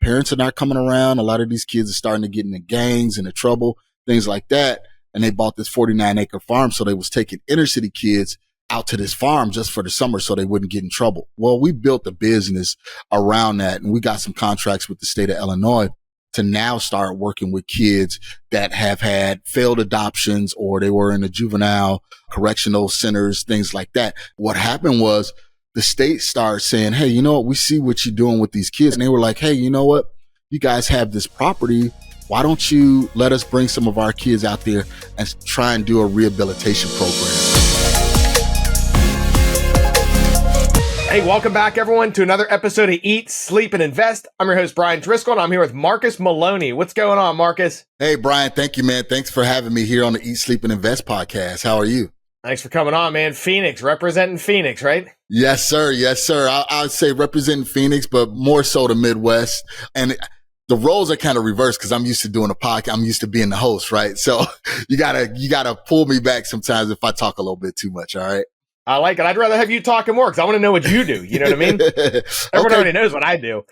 parents are not coming around. A lot of these kids are starting to get into gangs, into trouble, things like that. And they bought this 49-acre farm. So they was taking inner city kids out to this farm just for the summer so they wouldn't get in trouble. Well, we built a business around that, and we got some contracts with the state of Illinois to now start working with kids that have had failed adoptions or they were in the juvenile correctional centers, things like that. What happened was the state started saying, hey, you know what? We see what you're doing with these kids. And they were like, hey, you know what? You guys have this property. Why don't you let us bring some of our kids out there and try and do a rehabilitation program? Hey, welcome back, everyone, to another episode of Eat, Sleep, and Invest. I'm your host, Brian Driscoll, and I'm here with Marcus Maloney. What's going on, Marcus? Hey, Brian. Thank you, man. Thanks for having me here on the Eat, Sleep, and Invest podcast. How are you? Thanks for coming on, man. Phoenix, representing Phoenix, right? Yes, sir. Yes, sir. I would say representing Phoenix, but more so the Midwest. And the roles are kind of reversed because I'm used to doing a podcast. I'm used to being the host, right? So you gotta pull me back sometimes if I talk a little bit too much. All right. I like it. I'd rather have you talking more because I want to know what you do. You know what I mean? Everyone already knows what I do.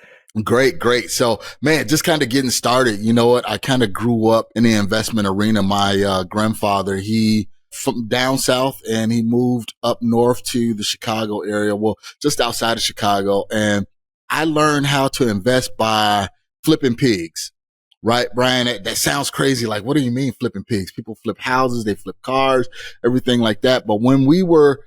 Great. So, man, just kind of getting started. You know what? I kind of grew up in the investment arena. My grandfather, he from down south and he moved up north to the Chicago area. Well, just outside of Chicago. And I learned how to invest by flipping pigs. Right, Brian? That sounds crazy. Like, what do you mean flipping pigs? People flip houses, they flip cars, everything like that. But when we were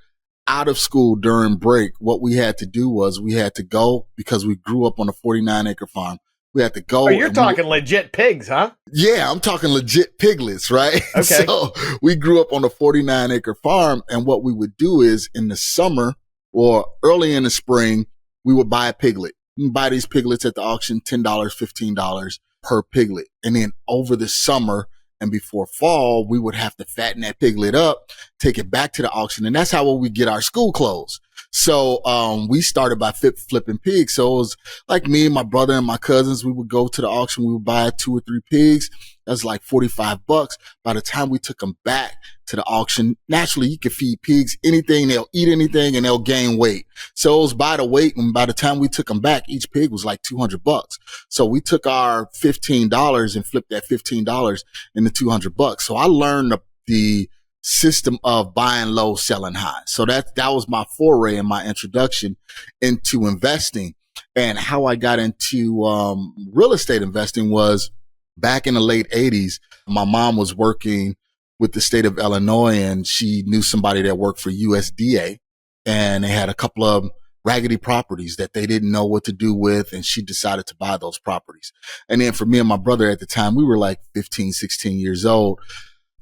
out of school during break, what we had to do was we had to go because we grew up on a 49-acre farm. We had to go. Oh, you're talking legit pigs, huh? Yeah, I'm talking legit piglets, right? Okay. So we grew up on a 49-acre farm. And what we would do is in the summer or early in the spring, we would buy a piglet. You can buy these piglets at the auction, $10, $15 per piglet. And then over the summer and before fall, we would have to fatten that piglet up, take it back to the auction. And that's how we get our school clothes. So, we started by flipping pigs. So it was like me and my brother and my cousins, we would go to the auction. We would buy 2 or 3 pigs. That was like $45. By the time we took them back to the auction, naturally you can feed pigs anything. They'll eat anything and they'll gain weight. So it was by the weight. And by the time we took them back, each pig was like $200. So we took our $15 and flipped that $15 into $200. So I learned the system of buying low, selling high. So that was my foray and my introduction into investing. And how I got into real estate investing was back in the late 80s. My mom was working with the state of Illinois and she knew somebody that worked for USDA, and they had a couple of raggedy properties that they didn't know what to do with. And she decided to buy those properties. And then for me and my brother at the time, we were like 15, 16 years old.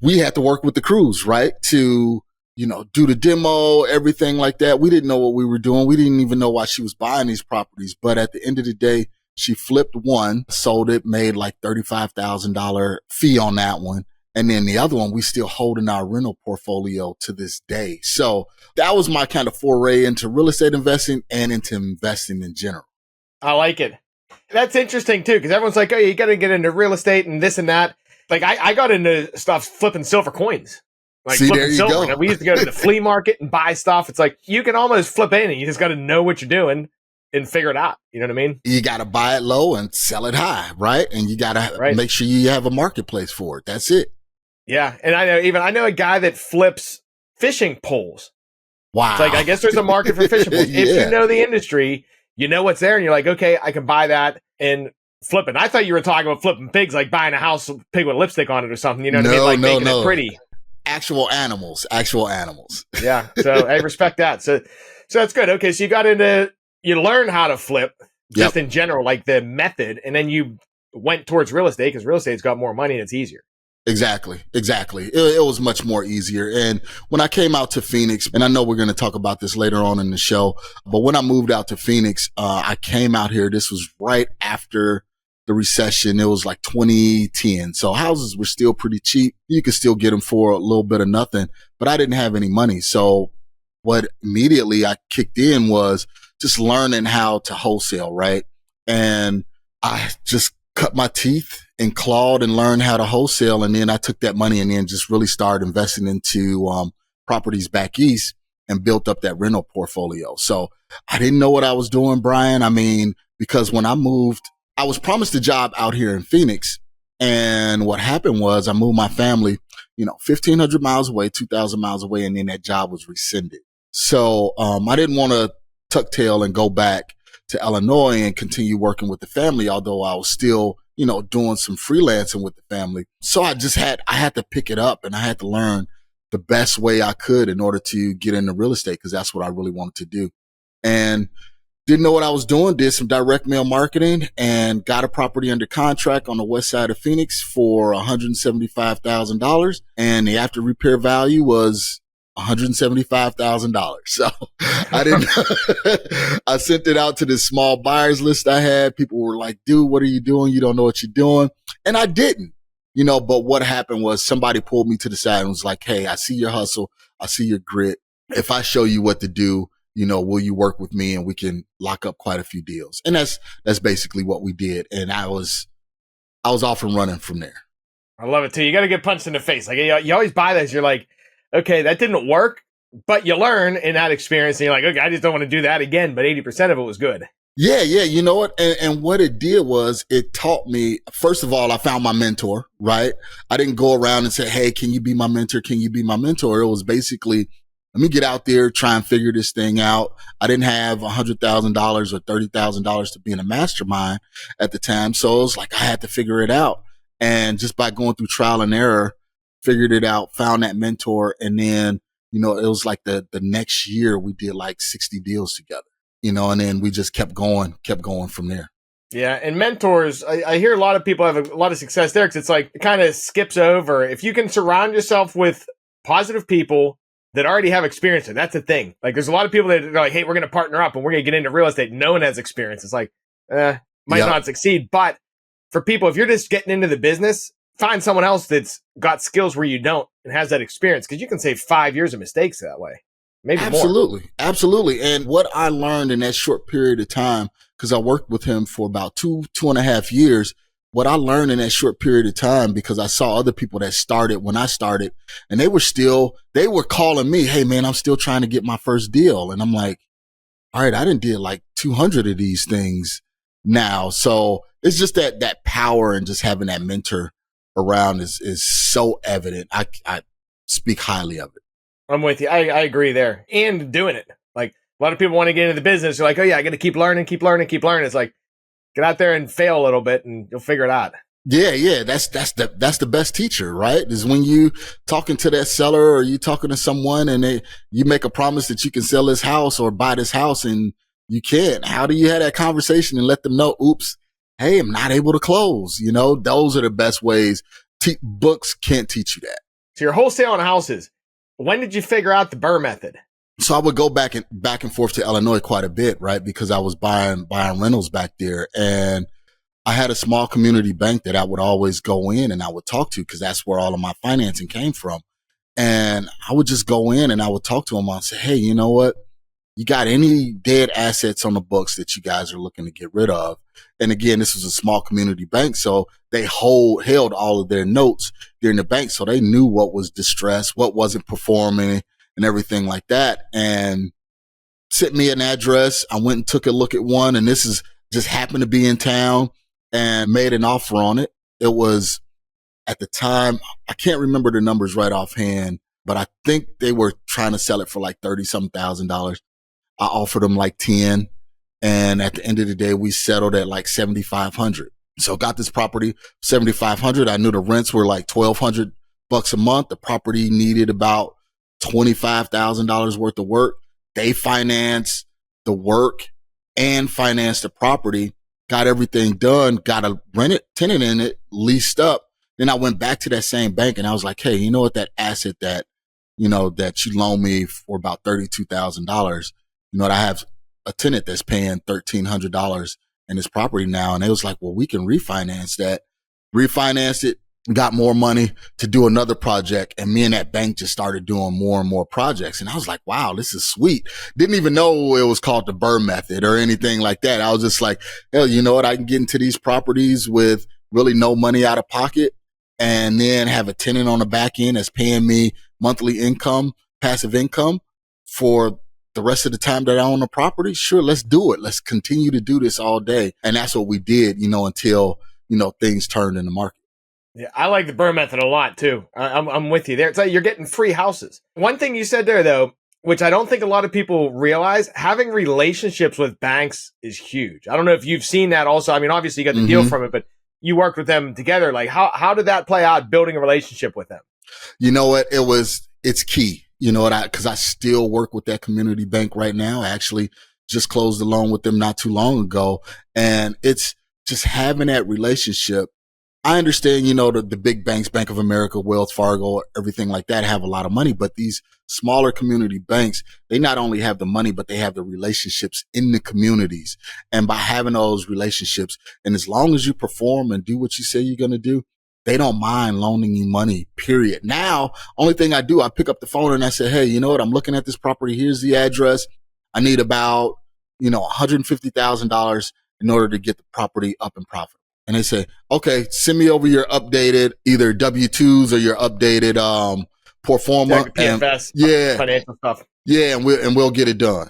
We had to work with the crews, right? To, do the demo, everything like that. We didn't know what we were doing. We didn't even know why she was buying these properties. But at the end of the day, she flipped one, sold it, made like $35,000 fee on that one. And then the other one, we still hold in our rental portfolio to this day. So that was my kind of foray into real estate investing and into investing in general. I like it. That's interesting too, because everyone's like, oh, you got to get into real estate and this and that. Like I got into stuff flipping silver coins. Like See, flipping there you silver. go. And we used to go to the flea market and buy stuff. It's like you can almost flip anything. You just got to know what you're doing and figure it out. You know what I mean? You got to buy it low and sell it high, right? And you got to make sure you have a marketplace for it. That's it. Yeah. And I know a guy that flips fishing poles. Wow. It's like, I guess there's a market for fishing poles. If you know the industry, you know what's there and you're like, okay, I can buy that and flip it. I thought you were talking about flipping pigs, like buying a house pig with lipstick on it or something. You know what I mean? Like making it pretty. Actual animals. Yeah. So I respect that. So that's good. Okay. So you learn how to flip just in general, like the method. And then you went towards real estate because real estate's got more money and it's easier. Exactly. It was much more easier. And when I came out to Phoenix, and I know we're going to talk about this later on in the show, but when I moved out to Phoenix, I came out here. This was right after the recession. It was like 2010. So houses were still pretty cheap. You could still get them for a little bit of nothing, but I didn't have any money. So what immediately I kicked in was just learning how to wholesale, right? And I just cut my teeth and clawed and learned how to wholesale. And then I took that money and then just really started investing into properties back east and built up that rental portfolio. So I didn't know what I was doing, Brian. I mean, because when I moved I was promised a job out here in Phoenix. And what happened was I moved my family, 1,500 miles away, 2,000 miles away. And then that job was rescinded. So, I didn't want to tuck tail and go back to Illinois and continue working with the family, although I was still, doing some freelancing with the family. So I had to pick it up and I had to learn the best way I could in order to get into real estate because that's what I really wanted to do. And didn't know what I was doing, did some direct mail marketing and got a property under contract on the west side of Phoenix for $175,000. And the after repair value was $175,000. So I didn't, I sent it out to this small buyers list I had. People were like, dude, what are you doing? You don't know what you're doing. And I didn't, but what happened was somebody pulled me to the side and was like, hey, I see your hustle. I see your grit. If I show you what to do, will you work with me and we can lock up quite a few deals? And that's basically what we did. And I was off and running from there. I love it too. You got to get punched in the face. Like you always buy this. You're like, okay, that didn't work, but you learn in that experience and you're like, okay, I just don't want to do that again. But 80% of it was good. Yeah. You know what? And what it did was it taught me, first of all, I found my mentor, right? I didn't go around and say, hey, can you be my mentor? Can you be my mentor? It was basically, let me get out there, try and figure this thing out. I didn't have $100,000 or $30,000 to be in a mastermind at the time. So it was like, I had to figure it out. And just by going through trial and error, figured it out, found that mentor. And then, it was like the next year we did like 60 deals together, and then we just kept going from there. Yeah. And mentors, I hear a lot of people have a lot of success there because it's like, it kind of skips over. If you can surround yourself with positive people that already have experience, and that's the thing. Like there's a lot of people that are like, hey, we're going to partner up and we're going to get into real estate. No one has experience. It's like, might not succeed. But for people, if you're just getting into the business, find someone else that's got skills where you don't and has that experience because you can save 5 years of mistakes that way. Maybe Absolutely. more. Absolutely. And what I learned in that short period of time, because I worked with him for about 2.5 years, what I learned in that short period of time, because I saw other people that started when I started and they were calling me, hey man, I'm still trying to get my first deal. And I'm like, all right, I done did like 200 of these things now. So it's just that power and just having that mentor around is so evident. I speak highly of it. I'm with you. I agree there. And doing it. Like a lot of people want to get into the business. They're like, oh yeah, I got to keep learning. It's like, get out there and fail a little bit and you'll figure it out. Yeah. That's the best teacher, right? Is when you talking to that seller or you talking to someone and you make a promise that you can sell this house or buy this house and you can't. How do you have that conversation and let them know, oops, hey, I'm not able to close. Those are the best ways. Books can't teach you that. So you're wholesaling houses. When did you figure out the BRRRR method? So I would go back and forth to Illinois quite a bit, right? Because I was buying rentals back there, and I had a small community bank that I would always go in and I would talk to because that's where all of my financing came from. And I would just go in and I would talk to them and say, hey, you know what? You got any dead assets on the books that you guys are looking to get rid of? And again, this was a small community bank, so they held all of their notes during the bank, so they knew what was distressed, what wasn't performing, and everything like that. And sent me an address. I went and took a look at one, and this is just happened to be in town, and made an offer on it. It was at the time, I can't remember the numbers right offhand, but I think they were trying to sell it for like $30,000. I offered them like 10. And at the end of the day, we settled at like 7,500. So got this property, 7,500. I knew the rents were like $1,200 a month. The property needed about $25,000 worth of work. They financed the work and financed the property, got everything done, got a tenant in it, leased up. Then I went back to that same bank and I was like, hey, you know what? That asset that you loaned me for about $32,000, I have a tenant that's paying $1,300 in his property now. And they was like, well, we can refinance that. Refinanced it, got more money to do another project. And me and that bank just started doing more and more projects. And I was like, wow, this is sweet. Didn't even know it was called the BRRRR method or anything like that. I was just like, hell, you know what? I can get into these properties with really no money out of pocket and then have a tenant on the back end that's paying me monthly income, passive income for the rest of the time that I own the property, sure, let's do it. Let's continue to do this all day. And that's what we did, until, things turned in the market. Yeah, I like the BRRRR method a lot too. I'm with you there. It's like you're getting free houses. One thing you said there though, which I don't think a lot of people realize, having relationships with banks is huge. I don't know if you've seen that also. I mean, obviously you got the deal from it, but you worked with them together. Like how did that play out, building a relationship with them? You know what? It's key. You know what? Cause I still work with that community bank right now. I actually just closed a loan with them not too long ago. And it's just having that relationship. I understand, the big banks, Bank of America, Wells Fargo, everything like that have a lot of money, but these smaller community banks, they not only have the money, but they have the relationships in the communities. And by having those relationships, and as long as you perform and do what you say you're going to do, they don't mind loaning you money, period. Now, only thing I do, I pick up the phone and I say, hey, you know what? I'm looking at this property. Here's the address. I need about, $150,000 in order to get the property up and profitable. And they say, okay, send me over your updated either W-2s or your updated pro forma. PFS, and financial stuff. Yeah, and we'll get it done.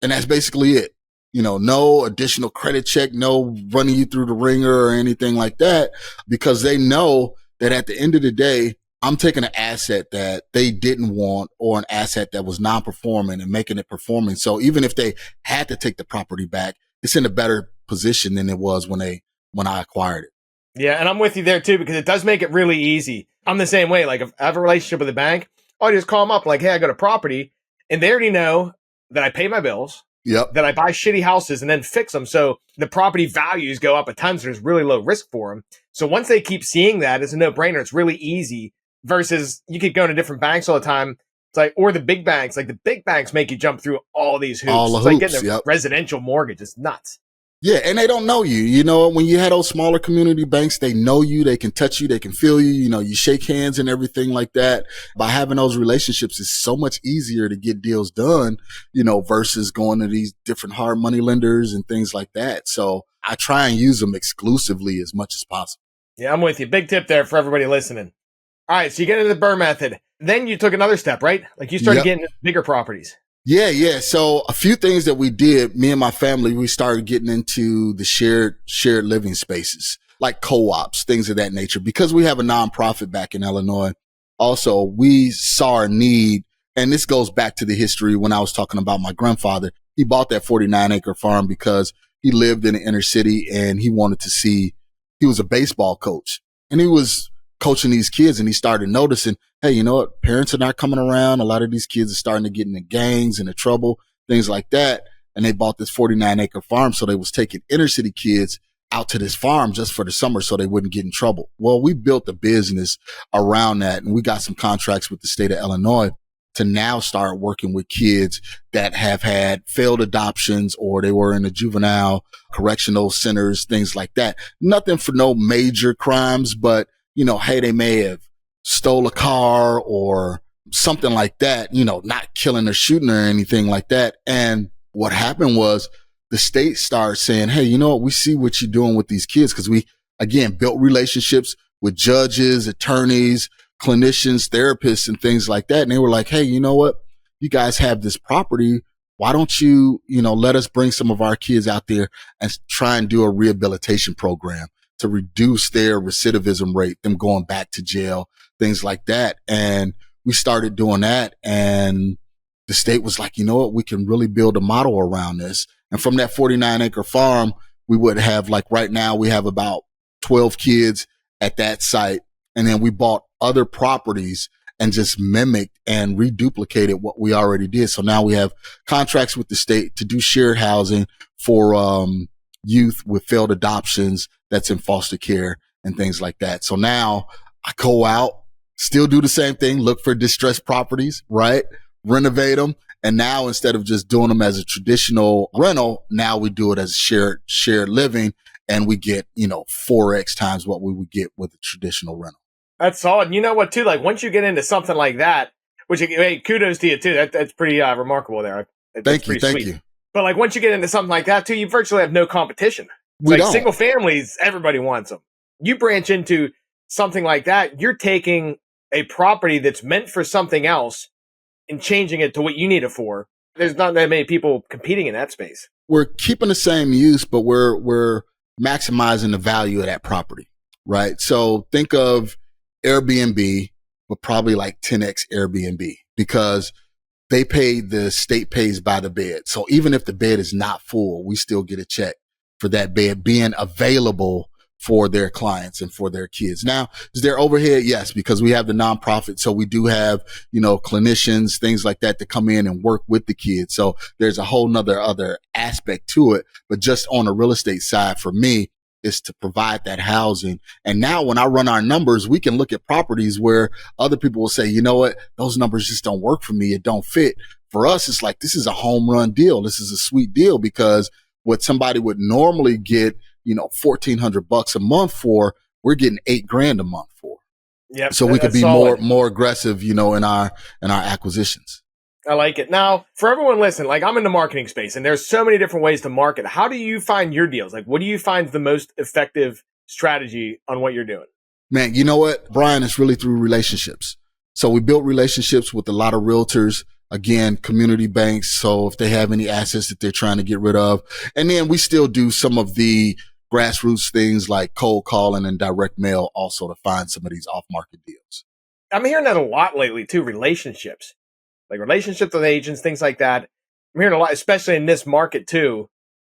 And that's basically it. No additional credit check, no running you through the ringer or anything like that, because they know that at the end of the day, I'm taking an asset that they didn't want or an asset that was non-performing and making it performing. So even if they had to take the property back, it's in a better position than it was when I acquired it. Yeah, and I'm with you there too, because it does make it really easy. I'm the same way. Like if I have a relationship with a bank, I just call them up like, hey, I got a property, and they already know that I pay my bills. Yep. That I buy shitty houses and then fix them. So the property values go up a ton. So there's really low risk for them. So once they keep seeing that, it's a no brainer. It's really easy versus you could go to different banks all the time. It's like, or the big banks, like the big banks make you jump through all these hoops. All the it's hoops, like getting a residential mortgage. It's nuts. Yeah, and they don't know you. When you had those smaller community banks, they know you, they can touch you, they can feel you, you shake hands and everything like that. By having those relationships, it's so much easier to get deals done, versus going to these different hard money lenders and things like that. So I try and use them exclusively as much as possible. Yeah, I'm with you. Big tip there for everybody listening. All right, so you get into the BRRRR method. Then you took another step, right? Like you started getting into bigger properties. Yeah. So a few things that we did, me and my family, we started getting into the shared living spaces, like co-ops, things of that nature, because we have a nonprofit back in Illinois. Also, we saw a need, and this goes back to the history when I was talking about my grandfather. He bought that 49-acre farm because he lived in the inner city and he wanted to see, he was a baseball coach and he was coaching these kids, and he started noticing, hey, you know what? Parents are not coming around. A lot of these kids are starting to get into gangs, into trouble, things like that. And they bought this 49-acre farm. So they was taking inner city kids out to this farm just for the summer so they wouldn't get in trouble. Well, we built a business around that, and we got some contracts with the state of Illinois to now start working with kids that have had failed adoptions or they were in the juvenile correctional centers, things like that. Nothing for no major crimes, but hey, they may have stole a car or something like that, not killing or shooting or anything like that. And what happened was the state started saying, hey, we see what you're doing with these kids. Cause we, again, built relationships with judges, attorneys, clinicians, therapists, and things like that. And they were like, hey, you know what? You guys have this property. Why don't you, let us bring some of our kids out there and try and do a rehabilitation program to reduce their recidivism rate, them going back to jail, things like that. And we started doing that. And the state was like, you know what? We can really build a model around this. And from that 49-acre farm, we would have, like right now, we have about 12 kids at that site. And then we bought other properties and just mimicked and reduplicated what we already did. So now we have contracts with the state to do shared housing for youth with failed adoptions that's in foster care and things like that. So now I go out, still do the same thing, look for distressed properties, right? Renovate them. And now instead of just doing them as a traditional rental, now we do it as shared living, and we get, 4x times what we would get with a traditional rental. That's solid. And you know what, too? Like once you get into something like that, which, hey, kudos to you, too. That's pretty remarkable there. Thank you. But like once you get into something like that, too, you virtually have no competition. It's like single families, everybody wants them. You branch into something like that, you're taking a property that's meant for something else and changing it to what you need it for. There's not that many people competing in that space. We're keeping the same use, but we're maximizing the value of that property, right? So think of Airbnb, but probably like 10x Airbnb, because the state pays by the bed. So even if the bed is not full, we still get a check for that bed being available for their clients and for their kids. Now, is there overhead? Yes, because we have the nonprofit. So we do have, clinicians, things like that come in and work with the kids. So there's a whole nother other aspect to it. But just on the real estate side, for me, is to provide that housing. And now when I run our numbers, we can look at properties where other people will say, you know what, those numbers just don't work for me. It don't fit. For us, it's like, this is a home run deal. This is a sweet deal, because what somebody would normally get, $1,400 a month for, we're getting $8,000 a month for. Yep. So we could be more aggressive, in our acquisitions. I like it. Now, for everyone listening, like, I'm in the marketing space and there's so many different ways to market. How do you find your deals? Like, what do you find the most effective strategy on what you're doing? Man, you know what, Brian, it's really through relationships. So we built relationships with a lot of realtors, again, community banks. So if they have any assets that they're trying to get rid of, and then we still do some of the grassroots things like cold calling and direct mail also to find some of these off market deals. I'm hearing that a lot lately too, relationships. Like relationships with agents, things like that. I'm hearing a lot, especially in this market too.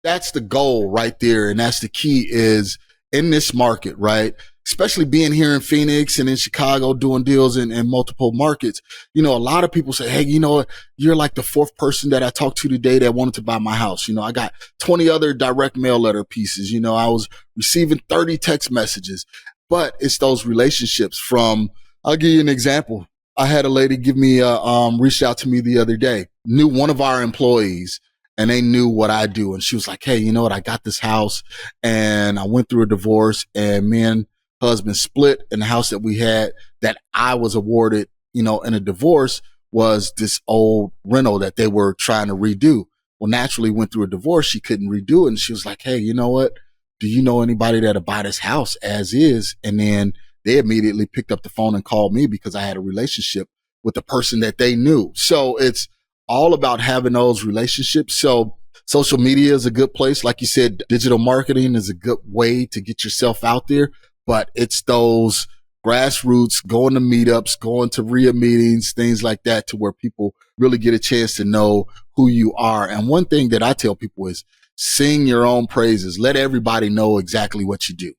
That's the goal right there. And that's the key, is in this market, right? Especially being here in Phoenix and in Chicago doing deals in multiple markets. A lot of people say, hey, you're like the fourth person that I talked to today that wanted to buy my house. I got 20 other direct mail letter pieces. I was receiving 30 text messages, but it's those relationships I'll give you an example. I had a lady reached out to me the other day, knew one of our employees, and they knew what I do. And she was like, hey, you know what? I got this house and I went through a divorce, and me and husband split, and the house that we had that I was awarded, in a divorce was this old rental that they were trying to redo. Well, naturally went through a divorce. She couldn't redo it. And she was like, hey, you know what? Do you know anybody that'll buy this house as is? And then they immediately picked up the phone and called me because I had a relationship with the person that they knew. So it's all about having those relationships. So social media is a good place. Like you said, digital marketing is a good way to get yourself out there, but it's those grassroots, going to meetups, going to RIA meetings, things like that, to where people really get a chance to know who you are. And one thing that I tell people is sing your own praises. Let everybody know exactly what you do.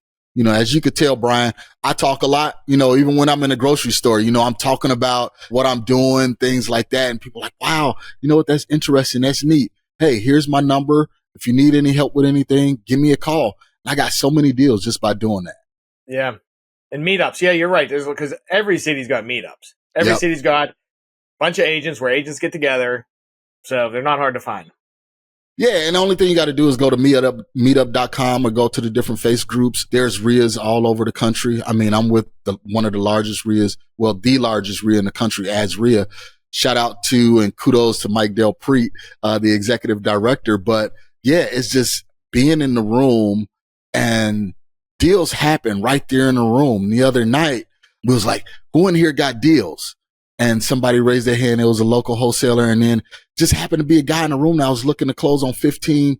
As you could tell, Brian, I talk a lot, even when I'm in a grocery store, I'm talking about what I'm doing, things like that. And people are like, wow, you know what? That's interesting. That's neat. Hey, here's my number. If you need any help with anything, give me a call. I got so many deals just by doing that. Yeah. And meetups. Yeah, you're right. Because every city's got meetups. Every city's got a bunch of agents where agents get together. So they're not hard to find. Yeah, and the only thing you got to do is go to meetup.com or go to the different face groups. There's RIAs all over the country. I mean, I'm with one of the largest RIAs, well, the largest RIA in the country as RIA. Shout out to and kudos to Mike Del Preet, the executive director. But yeah, it's just being in the room, and deals happen right there in the room. The other night, we was like, who in here got deals? And somebody raised their hand. It was a local wholesaler. And then just happened to be a guy in the room that was looking to close on 15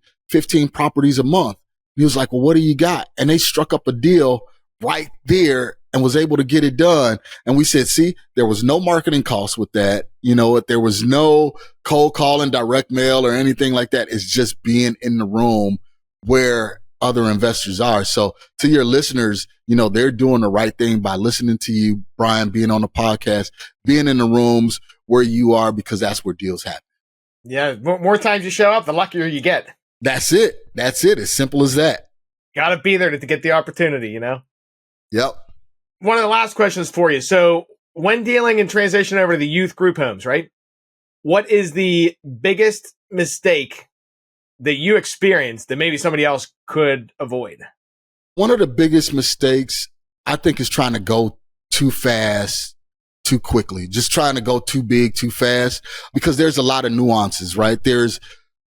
properties a month. He was like, well, what do you got? And they struck up a deal right there and was able to get it done. And we said, see, there was no marketing costs with that. There was no cold calling, direct mail or anything like that. It's just being in the room where other investors are. So to your listeners, they're doing the right thing by listening to you, Brian, being on the podcast, being in the rooms where you are, because that's where deals happen. Yeah. More times you show up, the luckier you get. That's it. As simple as that. Got to be there to get the opportunity, Yep. One of the last questions for you. So when dealing and transition over to the youth group homes, right? What is the biggest mistake that you experienced that maybe somebody else could avoid? One of the biggest mistakes, I think, is trying to go too fast, too quickly, just trying to go too big, too fast, because there's a lot of nuances, right? There's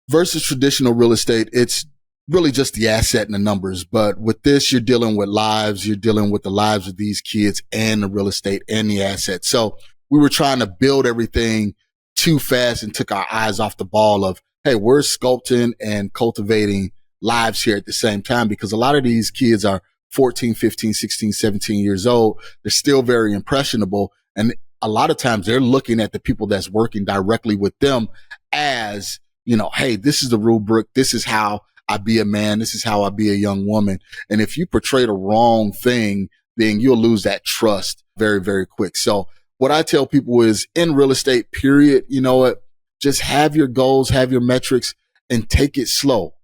versus traditional real estate. It's really just the asset and the numbers. But with this, you're dealing with lives. You're dealing with the lives of these kids and the real estate and the asset. So we were trying to build everything too fast and took our eyes off the ball of, hey, we're sculpting and cultivating lives here at the same time, because a lot of these kids are 14, 15, 16, 17 years old. They're still very impressionable. And a lot of times they're looking at the people that's working directly with them as, you know, hey, this is the rubric. This is how I be a man. This is how I be a young woman. And if you portray the wrong thing, then you'll lose that trust very, very quick. So what I tell people is, in real estate, period, you know what? Just have your goals, have your metrics, and take it slow.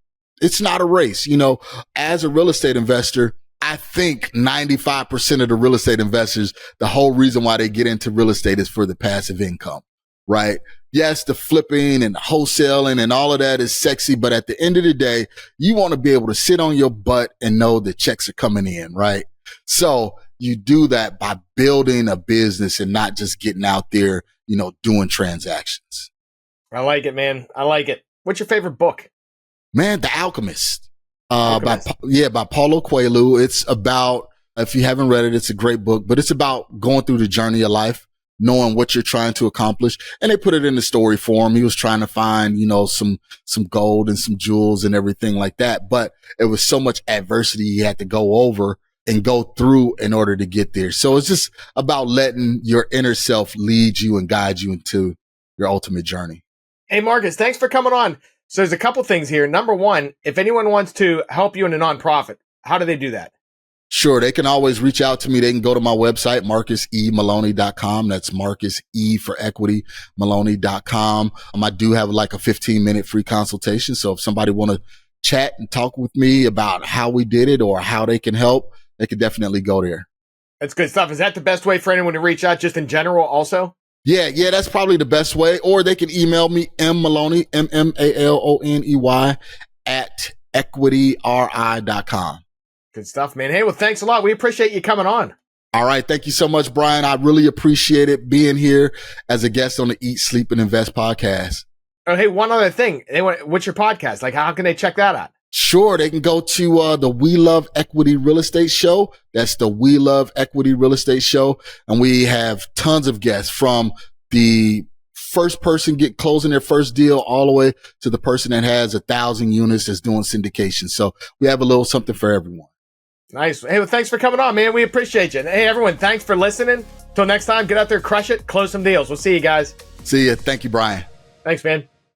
It's not a race. You know, as a real estate investor, I think 95% of the real estate investors, the whole reason why they get into real estate is for the passive income, right? Yes, the flipping and wholesaling and all of that is sexy, but at the end of the day, you want to be able to sit on your butt and know the checks are coming in, right? So you do that by building a business and not just getting out there, you know, doing transactions. I like it, man. I like it. What's your favorite book? Man, The Alchemist. By Paulo Coelho. It's about, if you haven't read it, it's a great book, but it's about going through the journey of life, knowing what you're trying to accomplish. And they put it in the story form. He was trying to find, you know, some gold and some jewels and everything like that. But it was so much adversity he had to go over and go through in order to get there. So it's just about letting your inner self lead you and guide you into your ultimate journey. Hey, Marcus, thanks for coming on. So there's a couple things here. Number one, if anyone wants to help you in a nonprofit, how do they do that? Sure. They can always reach out to me. They can go to my website, marcusemaloney.com. That's Marcus E for equity, Maloney.com. I do have like a 15-minute free consultation. So if somebody want to chat and talk with me about how we did it or how they can help, they could definitely go there. That's good stuff. Is that the best way for anyone to reach out, just in general also? Yeah, that's probably the best way. Or they can email me, mmaloney, MMALONEY at equityrri.com. Good stuff, man. Hey, well, thanks a lot. We appreciate you coming on. All right. Thank you so much, Brian. I really appreciate it being here as a guest on the Eat, Sleep, and Invest podcast. Oh, hey, one other thing. What's your podcast? Like, how can they check that out? Sure. They can go to the We Love Equity Real Estate Show. That's the We Love Equity Real Estate Show. And we have tons of guests, from the first person closing their first deal all the way to the person that has 1,000 units that's doing syndication. So we have a little something for everyone. Nice. Hey, well, thanks for coming on, man. We appreciate you. And hey, everyone, thanks for listening. Till next time, get out there, crush it, close some deals. We'll see you guys. See you. Thank you, Brian. Thanks, man.